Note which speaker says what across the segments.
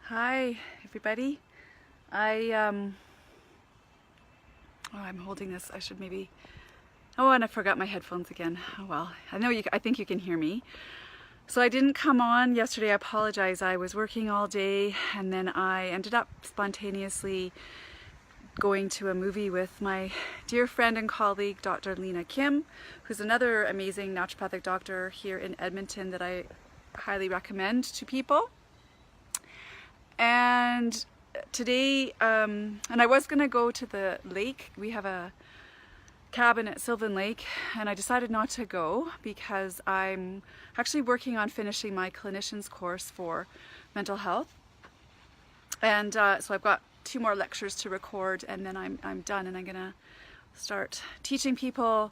Speaker 1: Hi, everybody. Oh, I'm holding this. I should maybe. Oh, and I forgot my headphones again. Oh well. I think you can hear me. So I didn't come on yesterday. I apologize. I was working all day, and then I ended up spontaneously going to a movie with my dear friend and colleague, Dr. Lena Kim, who's another amazing naturopathic doctor here in Edmonton that I highly recommend to people. And today, and I was gonna go to the lake. We have a cabin at Sylvan Lake, and I decided not to go because I'm actually working on finishing my clinician's course for mental health. And so I've got 2 more lectures to record, and then I'm done, and I'm gonna start teaching people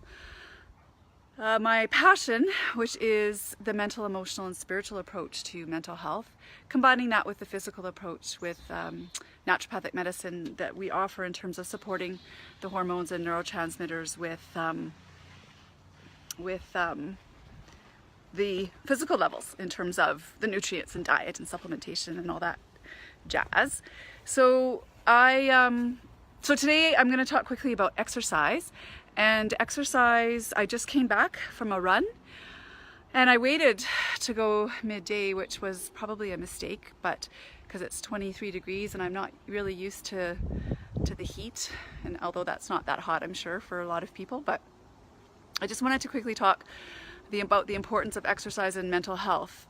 Speaker 1: my passion, which is the mental, emotional, and spiritual approach to mental health, combining that with the physical approach with naturopathic medicine that we offer in terms of supporting the hormones and neurotransmitters with the physical levels in terms of the nutrients and diet and supplementation and all that jazz. So so today I'm going to talk quickly about exercise. And exercise, I just came back from a run, and I waited to go midday, which was probably a mistake, but because it's 23 degrees and I'm not really used to the heat, and although that's not that hot, I'm sure, for a lot of people. But I just wanted to quickly talk about the importance of exercise in mental health.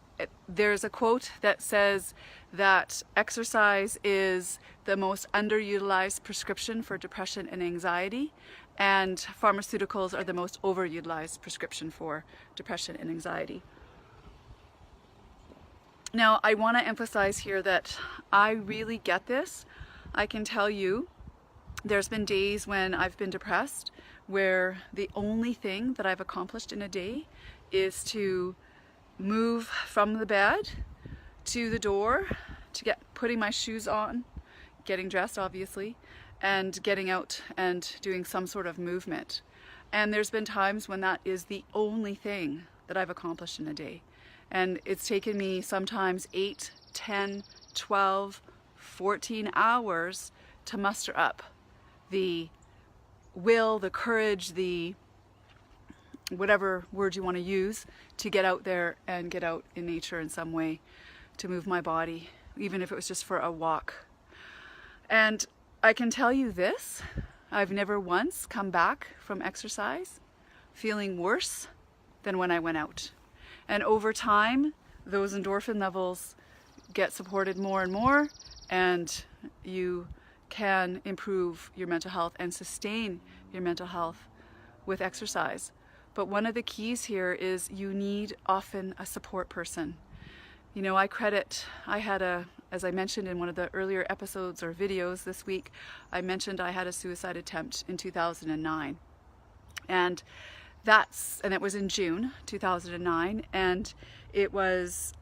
Speaker 1: There's a quote that says that exercise is the most underutilized prescription for depression and anxiety, and pharmaceuticals are the most overutilized prescription for depression and anxiety. Now, I want to emphasize here that I really get this. I can tell you there's been days when I've been depressed where the only thing that I've accomplished in a day is to move from the bed to the door, to putting my shoes on, getting dressed obviously, and getting out and doing some sort of movement. And there's been times when that is the only thing that I've accomplished in a day. And it's taken me sometimes 8, 10, 12, 14 hours to muster up the will, the courage, the whatever word you want to use, to get out there and get out in nature in some way, to move my body, even if it was just for a walk. And I can tell you this, I've never once come back from exercise feeling worse than when I went out. And over time, those endorphin levels get supported more and more, and you can improve your mental health and sustain your mental health with exercise. But one of the keys here is you need often a support person. You know, as I mentioned in one of the earlier episodes or videos this week, I mentioned I had a suicide attempt in 2009. And it was in June 2009, and it was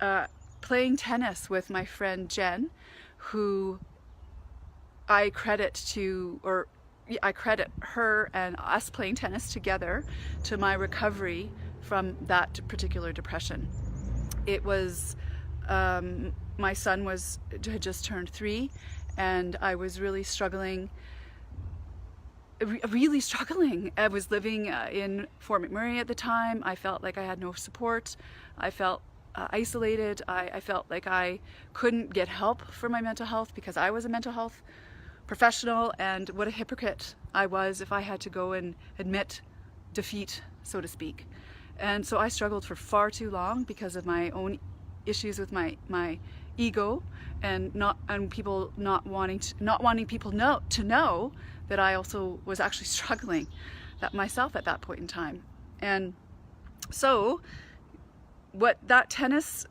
Speaker 1: playing tennis with my friend Jen, who I credit her and us playing tennis together to my recovery from that particular depression. It was my son had just turned 3, and I was really struggling. I was living in Fort McMurray at the time. I felt like I had no support. I felt isolated. I felt like I couldn't get help for my mental health because I was a mental health professional, and what a hypocrite I was if I had to go and admit defeat, so to speak. And so I struggled for far too long because of my own issues with my ego, and people not wanting people to know that I also was actually struggling myself at that point in time. And so what that tennis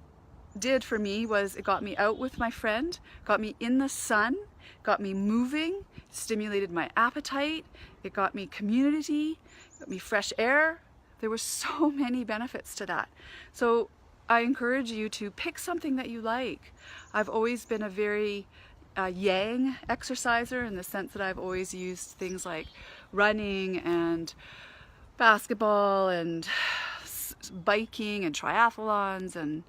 Speaker 1: did for me was it got me out with my friend, got me in the sun, got me moving, stimulated my appetite, it got me community, got me fresh air. There were so many benefits to that. So I encourage you to pick something that you like. I've always been a very yang exerciser, in the sense that I've always used things like running and basketball and biking and triathlons and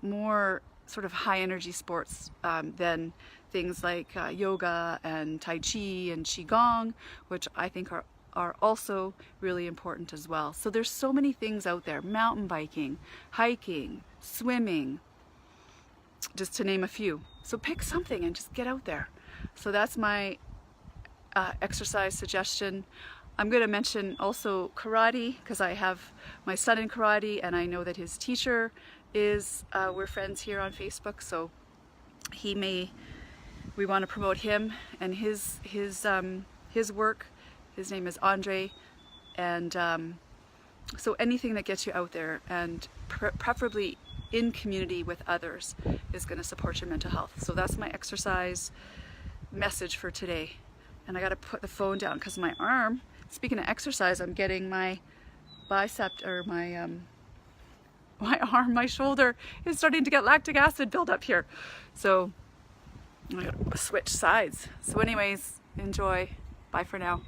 Speaker 1: more sort of high energy sports than things like yoga and Tai Chi and Qigong, which I think are also really important as well. So there's so many things out there: mountain biking, hiking, swimming, just to name a few. So pick something and just get out there. So that's my exercise suggestion. I'm going to mention also karate, because I have my son in karate and I know that his teacher is, we're friends here on Facebook, so we want to promote him and his work. His name is Andre, and so anything that gets you out there and preferably in community with others is going to support your mental health. So that's my exercise message for today. And I got to put the phone down because my arm, speaking of exercise, I'm getting my bicep, or my arm, my shoulder is starting to get lactic acid build up here. So I got to switch sides. So anyways, enjoy. Bye for now.